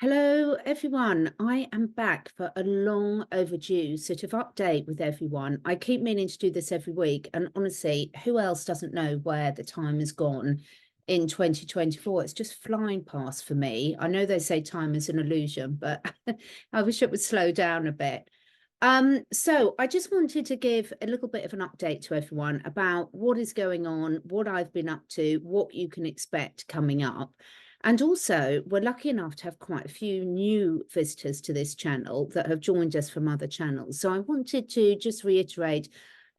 Hello, everyone. I am back for a long overdue sort of update with everyone. I keep meaning to do this every week, and honestly, who else doesn't know where the time has gone in 2024? It's just flying past for me. I know they say time is an illusion, but I wish it would slow down a bit. So I just wanted to give a little bit of an update to everyone about what is going on, what I've been up to, what you can expect coming up. And also, we're lucky enough to have quite a few new visitors to this channel that have joined us from other channels. So I wanted to just reiterate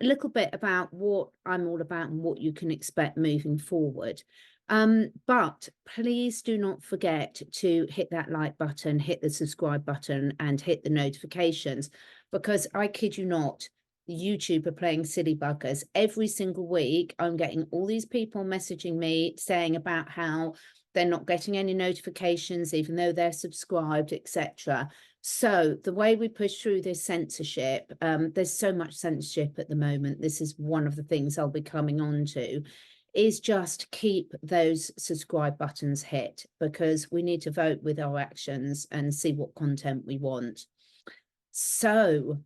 a little bit about what I'm all about and what you can expect moving forward. But please do not forget to hit that like button, hit the subscribe button, and hit the notifications, because I kid you not, YouTube are playing silly buggers. Every single week, I'm getting all these people messaging me saying about how they're not getting any notifications, even though they're subscribed, etc. So the way we push through this censorship, there's so much censorship at the moment. This is one of the things I'll be coming on to, is just keep those subscribe buttons hit, because we need to vote with our actions and see what content we want. So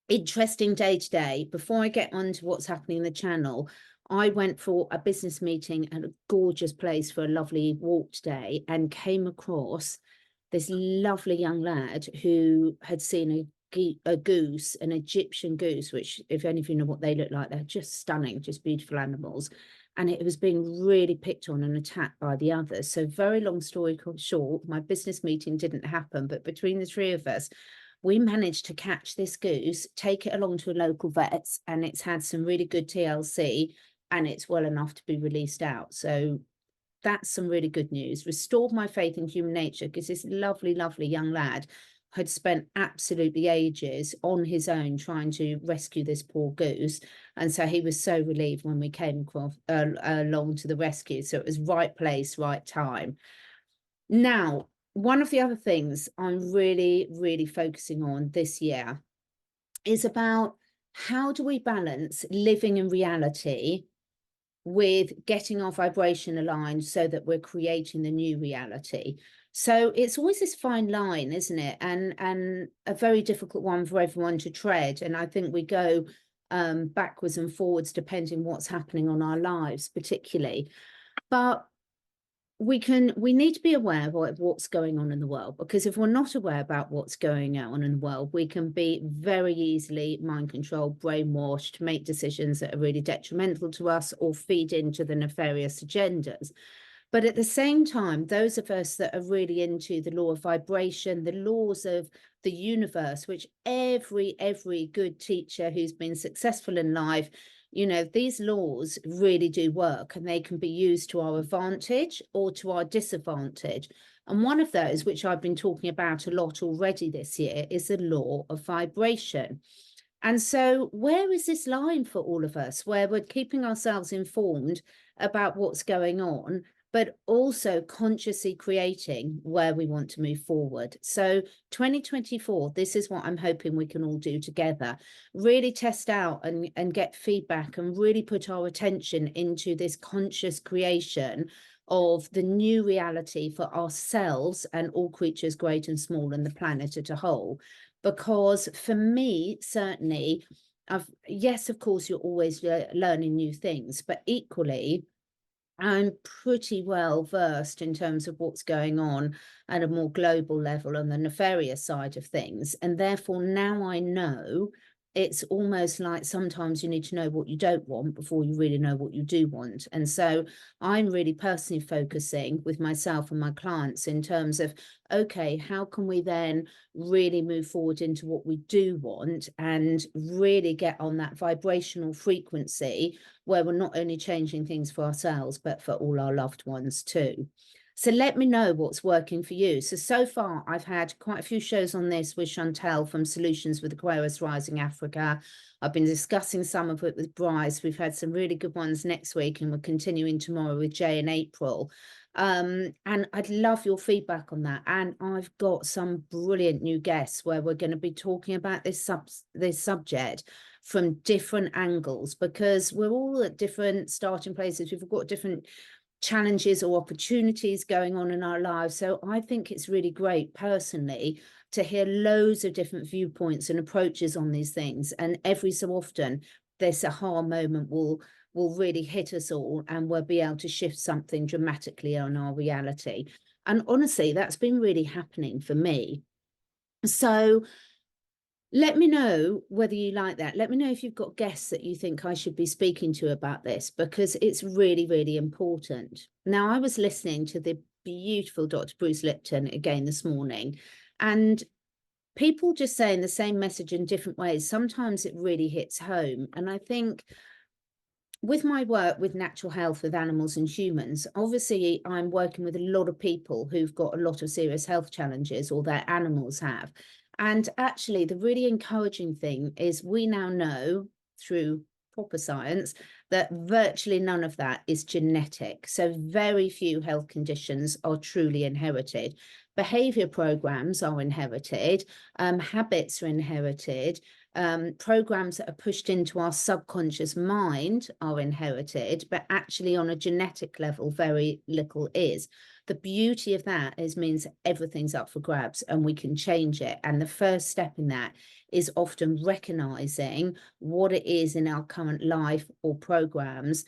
interesting day today. Before I get on to what's happening in the channel, I went for a business meeting at a gorgeous place for a lovely walk today and came across this lovely young lad who had seen a goose, an Egyptian goose, which, if any of you know what they look like, they're just stunning, just beautiful animals. And it was being really picked on and attacked by the others. So very long story short, my business meeting didn't happen, but between the three of us, we managed to catch this goose, take it along to a local vet's, and it's had some really good TLC, and it's well enough to be released out. So that's some really good news. Restored my faith in human nature, because this lovely, lovely young lad had spent absolutely ages on his own trying to rescue this poor goose. And so he was so relieved when we came along to the rescue. So it was right place, right time. Now, one of the other things I'm really, really focusing on this year is about how do we balance living in reality with getting our vibration aligned so that we're creating the new reality. So it's always this fine line, isn't it? And a very difficult one for everyone to tread. And I think we go backwards and forwards depending what's happening on our lives, particularly. But we need to be aware of what's going on in the world, because if we're not aware about what's going on in the world, we can be very easily mind controlled, brainwashed, make decisions that are really detrimental to us or feed into the nefarious agendas. But at the same time, those of us that are really into the law of vibration, the laws of the universe, which every good teacher who's been successful in life, you know, these laws really do work, and they can be used to our advantage or to our disadvantage. And one of those, which I've been talking about a lot already this year, is the law of vibration. And so where is this line for all of us, where we're keeping ourselves informed about what's going on, but also consciously creating where we want to move forward? So 2024, this is what I'm hoping we can all do together. Really test out and get feedback, and really put our attention into this conscious creation of the new reality for ourselves and all creatures great and small, and the planet as a whole. Because for me, certainly, yes, of course, you're always learning new things, but equally, I'm pretty well versed in terms of what's going on at a more global level on the nefarious side of things. And therefore, now I know it's almost like sometimes you need to know what you don't want before you really know what you do want. And so I'm really personally focusing with myself and my clients in terms of, okay, how can we then really move forward into what we do want and really get on that vibrational frequency where we're not only changing things for ourselves, but for all our loved ones too. So let me know what's working for you. So far, I've had quite a few shows on this with Chantel from Solutions with Aquarius Rising Africa. I've been discussing some of it with Bryce. We've had some really good ones next week, and we're continuing tomorrow with Jay and April. And I'd love your feedback on that. And I've got some brilliant new guests where we're going to be talking about this subject from different angles, because we're all at different starting places. We've got different challenges or opportunities going on in our lives. So I think it's really great personally to hear loads of different viewpoints and approaches on these things. And every so often, this aha moment will really hit us all, and we'll be able to shift something dramatically on our reality. And honestly, that's been really happening for me. So let me know whether you like that. Let me know if you've got guests that you think I should be speaking to about this, because it's really, really important. Now, I was listening to the beautiful Dr. Bruce Lipton again this morning, and people just saying the same message in different ways. Sometimes it really hits home. And I think with my work with natural health with animals and humans, obviously I'm working with a lot of people who've got a lot of serious health challenges, or their animals have. And actually, the really encouraging thing is we now know through proper science that virtually none of that is genetic. So very few health conditions are truly inherited. Behavior programs are inherited, habits are inherited, programs that are pushed into our subconscious mind are inherited, but actually on a genetic level, very little is. The beauty of that means everything's up for grabs and we can change it. And the first step in that is often recognizing what it is in our current life or programs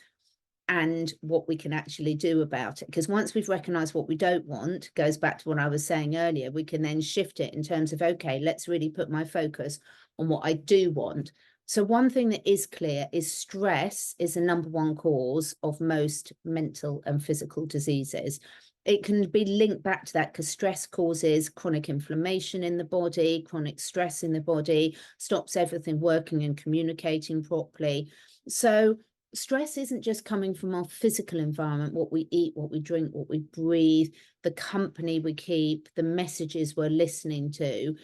and what we can actually do about it. Because once we've recognized what we don't want, goes back to what I was saying earlier, we can then shift it in terms of, okay, let's really put my focus on what I do want. So one thing that is clear is stress is the #1 cause of most mental and physical diseases. It can be linked back to that because stress causes chronic inflammation in the body, chronic stress in the body, stops everything working and communicating properly. So stress isn't just coming from our physical environment, what we eat, what we drink, what we breathe, the company we keep, the messages we're listening to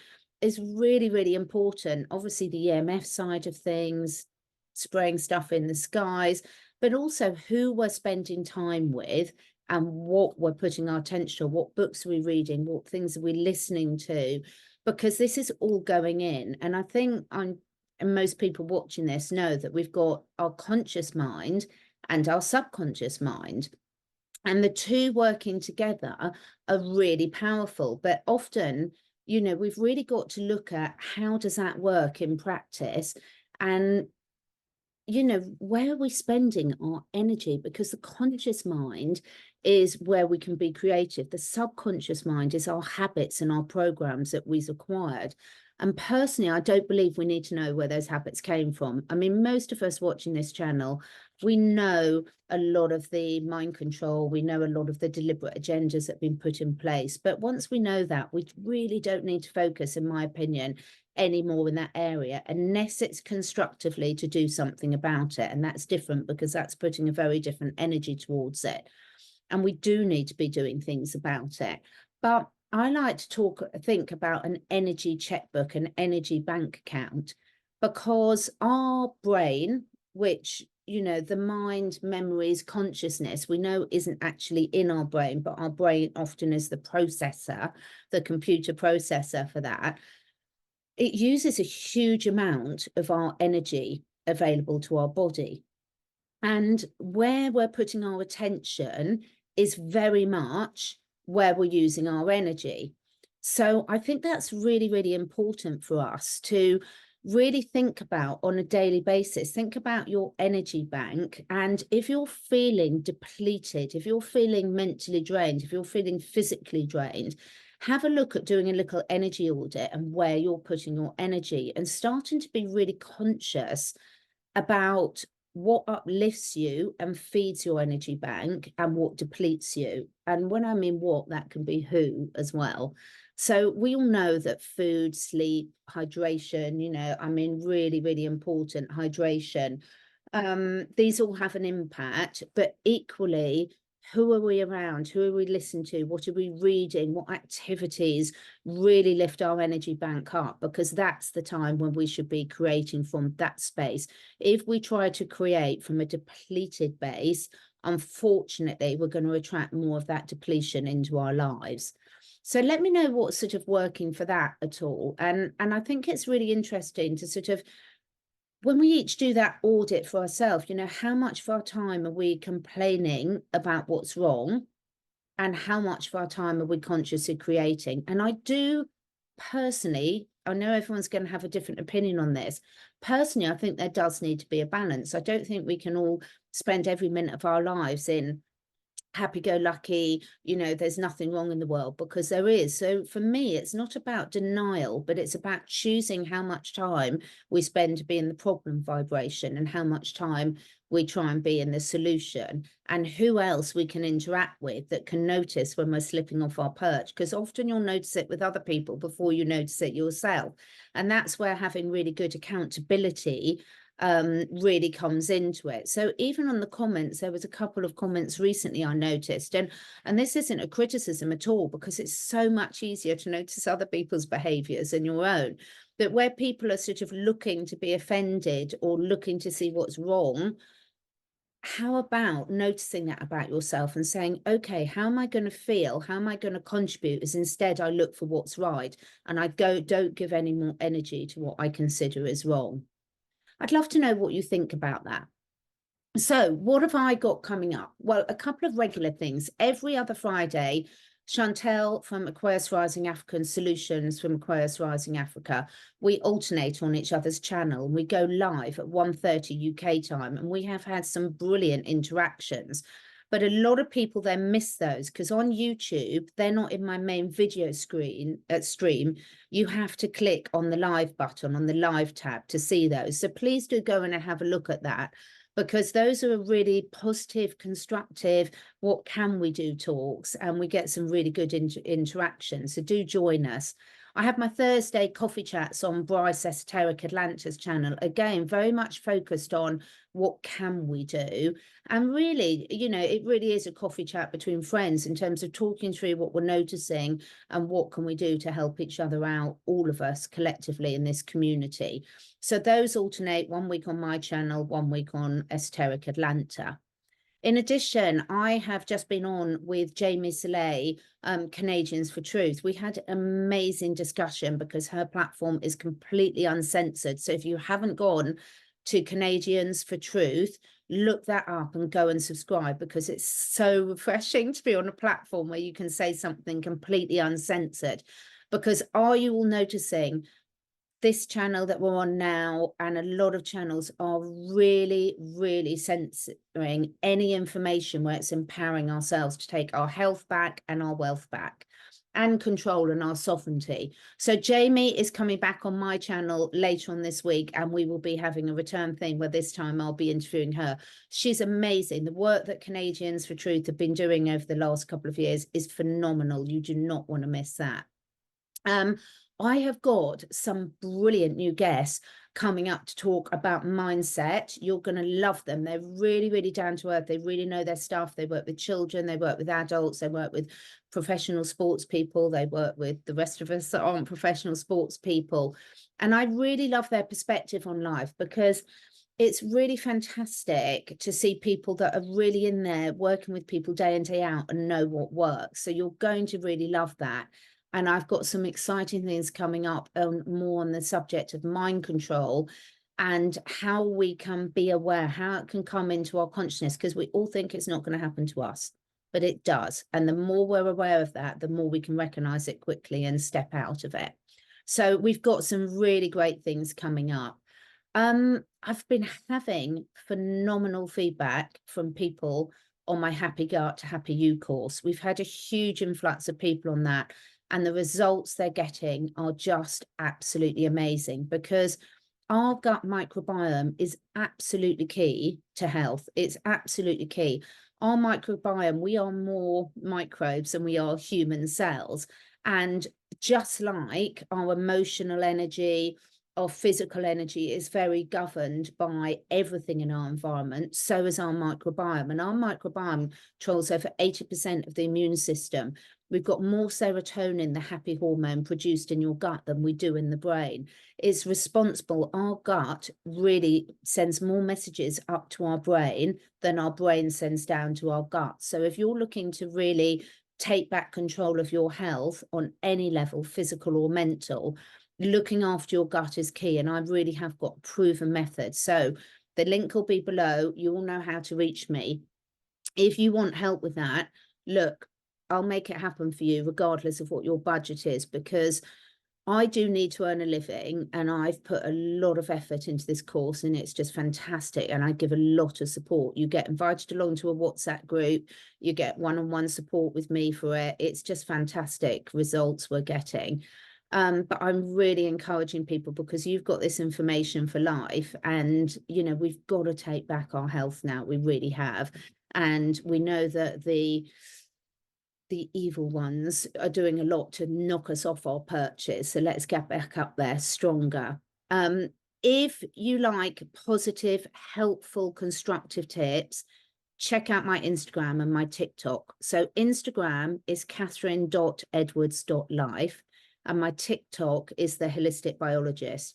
is really, really important. Obviously, the EMF side of things, spraying stuff in the skies, but also who we're spending time with and what we're putting our attention on, what books are we reading, what things are we listening to, because this is all going in. And I think and most people watching this know that we've got our conscious mind and our subconscious mind. And the two working together are really powerful. But often, we've really got to look at how does that work in practice, and where are we spending our energy? Because the conscious mind is where we can be creative. The subconscious mind is our habits and our programs that we've acquired. And personally, I don't believe we need to know where those habits came from. I mean, most of us watching this channel, we know a lot of the mind control, we know a lot of the deliberate agendas that have been put in place. But once we know that, we really don't need to focus, in my opinion, anymore in that area, unless it's constructively to do something about it. And that's different because that's putting a very different energy towards it. And we do need to be doing things about it. But I like to think about an energy checkbook, an energy bank account, because our brain, which, the mind, memories, consciousness, we know isn't actually in our brain, but our brain often is the processor, the computer processor for that. It uses a huge amount of our energy available to our body. And where we're putting our attention is very much where we're using our energy. So I think that's really, really important for us to really think about on a daily basis. Think about your energy bank. And if you're feeling depleted, if you're feeling mentally drained, if you're feeling physically drained, have a look at doing a little energy audit and where you're putting your energy, and starting to be really conscious about what uplifts you and feeds your energy bank and what depletes you. And when I mean what, that can be who as well. So we all know that food, sleep, hydration, really, really important, hydration. These all have an impact, but equally, who are we around? Who are we listening to? What are we reading? What activities really lift our energy bank up? Because that's the time when we should be creating from that space. If we try to create from a depleted base, unfortunately, we're going to attract more of that depletion into our lives. So let me know what's sort of working for that at all. And I think it's really interesting to sort of when we each do that audit for ourselves, how much of our time are we complaining about what's wrong, and how much of our time are we consciously creating? And I do personally, I know everyone's going to have a different opinion on this. Personally, I think there does need to be a balance. I don't think we can all spend every minute of our lives in happy-go-lucky, there's nothing wrong in the world, because there is. So for me, it's not about denial, but it's about choosing how much time we spend to be in the problem vibration and how much time we try and be in the solution, and who else we can interact with that can notice when we're slipping off our perch, because often you'll notice it with other people before you notice it yourself. And that's where having really good accountability really comes into it. So even on the comments, there was a couple of comments recently I noticed, and this isn't a criticism at all, because it's so much easier to notice other people's behaviors than your own, but where people are sort of looking to be offended or looking to see what's wrong, how about noticing that about yourself and saying, okay, how am I going to feel? How am I going to contribute? As instead I look for what's right, and I don't give any more energy to what I consider is wrong. I'd love to know what you think about that. So what have I got coming up? Well, a couple of regular things. Every other Friday, Chantel from Aquarius Rising African Solutions from Aquarius Rising Africa, we alternate on each other's channel. We go live at 1:30 UK time, and we have had some brilliant interactions. But a lot of people then miss those, because on YouTube, they're not in my main video stream. You have to click on the live button on the live tab to see those. So please do go in and have a look at that, because those are really positive, constructive, what can we do talks, and we get some really good interaction. So do join us. I have my Thursday coffee chats on Bryce Esoteric Atlanta's channel. Again, very much focused on what can we do. And really, it really is a coffee chat between friends in terms of talking through what we're noticing and what can we do to help each other out, all of us collectively in this community. So those alternate, 1 week on my channel, 1 week on Esoteric Atlanta. In addition, I have just been on with Jamie Soleil, Canadians for Truth. We had an amazing discussion because her platform is completely uncensored. So if you haven't gone to Canadians for Truth, look that up and go and subscribe, because it's so refreshing to be on a platform where you can say something completely uncensored. Because are you all noticing this channel that we're on now, and a lot of channels, are really, really censoring any information where it's empowering ourselves to take our health back and our wealth back and control and our sovereignty. So Jamie is coming back on my channel later on this week, and we will be having a return thing where this time I'll be interviewing her. She's amazing. The work that Canadians for Truth have been doing over the last couple of years is phenomenal. You do not want to miss that. I have got some brilliant new guests coming up to talk about mindset. You're going to love them. They're really, really down to earth. They really know their stuff. They work with children. They work with adults. They work with professional sports people. They work with the rest of us that aren't professional sports people. And I really love their perspective on life, because it's really fantastic to see people that are really in there working with people day in, day out and know what works. So you're going to really love that. And I've got some exciting things coming up more on the subject of mind control and how we can be aware, how it can come into our consciousness, because we all think it's not going to happen to us, but it does. And the more we're aware of that, the more we can recognize it quickly and step out of it. So we've got some really great things coming up. I've been having phenomenal feedback from people on my Happy Gut to Happy You course. We've had a huge influx of people on that, and the results they're getting are just absolutely amazing, because our gut microbiome is absolutely key to health. It's absolutely key. Our microbiome, we are more microbes than we are human cells. And just like our emotional energy, our physical energy is very governed by everything in our environment, so is our microbiome. And our microbiome controls over 80% of the immune system. We've got more serotonin, the happy hormone, produced in your gut than we do in the brain. It's responsible. Our gut really sends more messages up to our brain than our brain sends down to our gut. So if you're looking to really take back control of your health on any level, physical or mental, looking after your gut is key, and I really have got proven methods. So the link will be below. You all know how to reach me. If you want help with that, look, I'll make it happen for you regardless of what your budget is, because I do need to earn a living, and I've put a lot of effort into this course, and it's just fantastic. And I give a lot of support. You get invited along to a WhatsApp group, you get one-on-one support with me for it. It's just fantastic results we're getting. But I'm really encouraging people, because you've got this information for life, and you know, we've got to take back our health now. We really have. And we know that the evil ones are doing a lot to knock us off our perches. So let's get back up there stronger. If you like positive, helpful, constructive tips, check out my Instagram and my TikTok. So Instagram is CatherineEdwards.life, and my TikTok is the Holistic Biologist.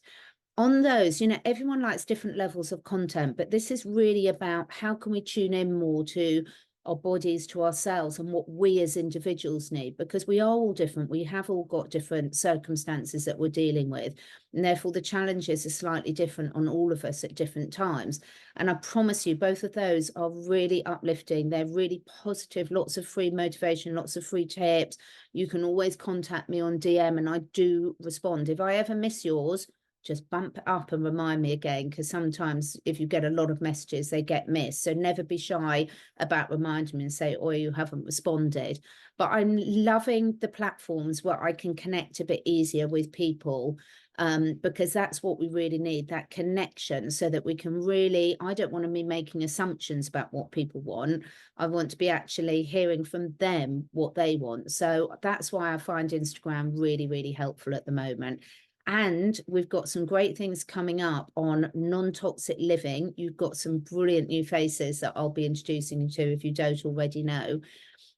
On those, you know, everyone likes different levels of content, but this is really about how can we tune in more to our bodies, to ourselves, and what we as individuals need, because we are all different. We have all got different circumstances that we're dealing with, and therefore the challenges are slightly different on all of us at different times. And I promise you, both of those are really uplifting. They're really positive, lots of free motivation, lots of free tips. You can always contact me on DM, and I do respond. If I ever miss yours, just bump it up and remind me again, because sometimes if you get a lot of messages, they get missed. So never be shy about reminding me and say, oh, you haven't responded. But I'm loving the platforms where I can connect a bit easier with people, because that's what we really need, that connection, so that we can really, I don't want to be making assumptions about what people want. I want to be actually hearing from them what they want. So that's why I find Instagram really, really helpful at the moment. And we've got some great things coming up on non-toxic living. You've got some brilliant new faces that I'll be introducing you to if you don't already know.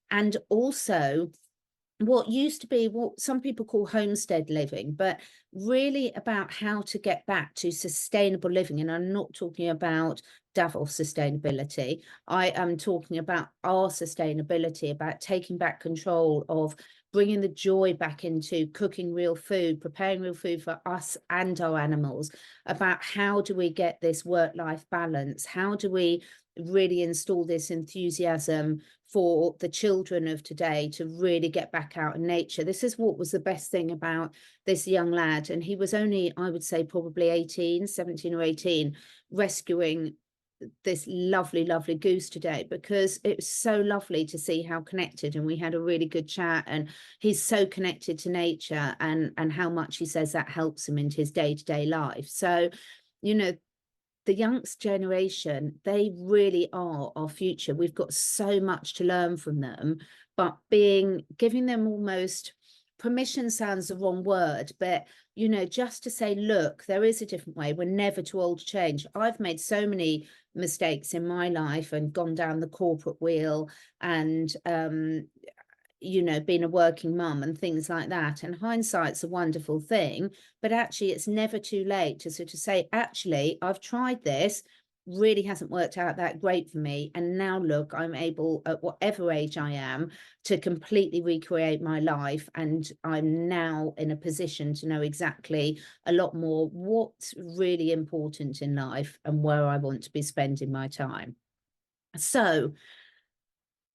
And also what used to be what some people call homestead living, but really about how to get back to sustainable living. And I'm not talking about Davos sustainability. I am talking about our sustainability, about taking back control of bringing the joy back into cooking real food, preparing real food for us and our animals, about how do we get this work-life balance? How do we really install this enthusiasm for the children of today to really get back out in nature? This is what was the best thing about this young lad. And he was only, I would say, probably 17 or 18, rescuing this lovely, lovely goose today, because it was so lovely to see how connected, and we had a really good chat, and he's so connected to nature, and how much he says that helps him in his day-to-day life. So, you know, the youngest generation, they really are our future. We've got so much to learn from them, but giving them almost permission sounds the wrong word, but you know, just to say, look, there is a different way. We're never too old to change. I've made so many mistakes in my life and gone down the corporate wheel, and you know, being a working mum and things like that. And hindsight's a wonderful thing, but actually it's never too late to sort of say, actually, I've tried this, really hasn't worked out that great for me. And now look, I'm able, at whatever age I am, to completely recreate my life. And I'm now in a position to know exactly a lot more what's really important in life and where I want to be spending my time. So,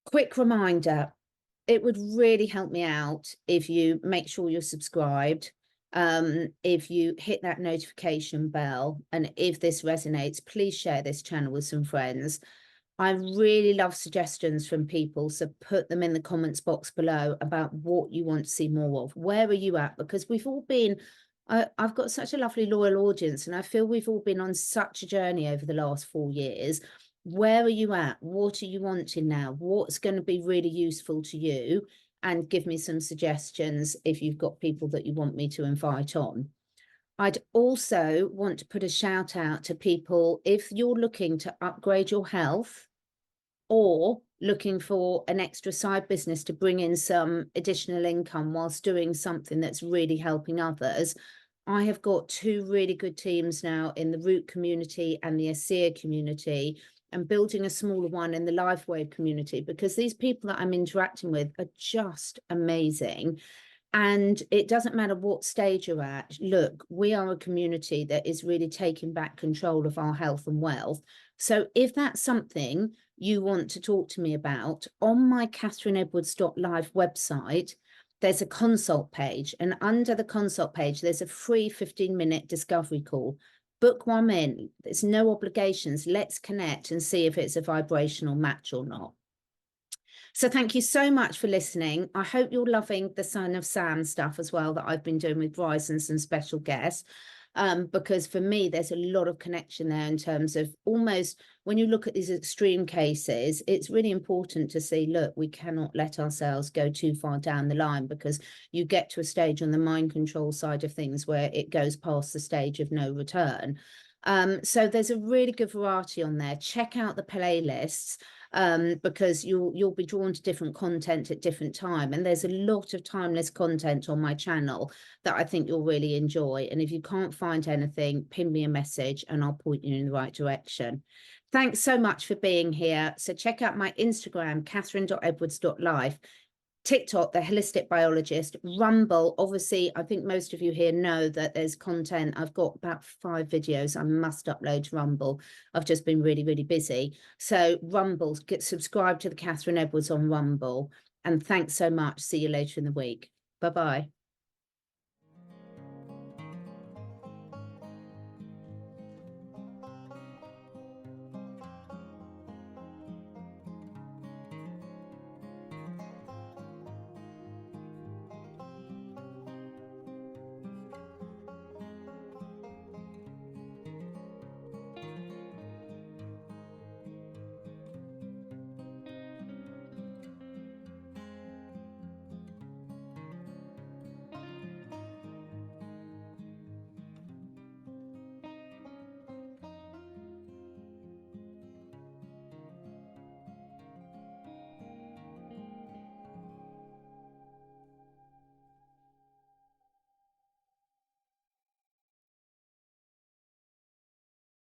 quick reminder, it would really help me out if you make sure you're subscribed, if you hit that notification bell, and if this resonates, please share this channel with some friends. I really love suggestions from people, so put them in the comments box below about what you want to see more of. Where are you at? Because we've all been, I've got such a lovely loyal audience, and I feel we've all been on such a journey over the last 4 years. Where are you at? What are you wanting now? What's going to be really useful to you? And give me some suggestions if you've got people that you want me to invite on. I'd also want to put a shout out to people, if you're looking to upgrade your health or looking for an extra side business to bring in some additional income whilst doing something that's really helping others. I have got 2 really good teams now in the Root community and the ASEA community, and building a smaller one in the LifeWave community, because these people that I'm interacting with are just amazing. And it doesn't matter what stage you're at. Look, we are a community that is really taking back control of our health and wealth. So if that's something you want to talk to me about, on my CatherineEdwards.life website, there's a consult page. And under the consult page, there's a free 15-minute discovery call. Book one in. There's no obligations. Let's connect and see if it's a vibrational match or not. So thank you so much for listening. I hope you're loving the Son of Sam stuff as well that I've been doing with Bryce and some special guests. Because for me, there's a lot of connection there in terms of almost when you look at these extreme cases, it's really important to see, look, we cannot let ourselves go too far down the line, because you get to a stage on the mind control side of things where it goes past the stage of no return. So there's a really good variety on there. Check out the playlists. Because you'll be drawn to different content at different time, and there's a lot of timeless content on my channel that I think you'll really enjoy. And if you can't find anything, ping me a message and I'll point you in the right direction. Thanks so much for being here. So check out my Instagram, CatherineEdwards.life, TikTok, The Holistic Biologist, Rumble. Obviously, I think most of you here know that there's content. I've got about 5 videos I must upload to Rumble. I've just been really, really busy. So Rumble, get subscribed to the Catherine Edwards on Rumble. And thanks so much. See you later in the week. Bye-bye.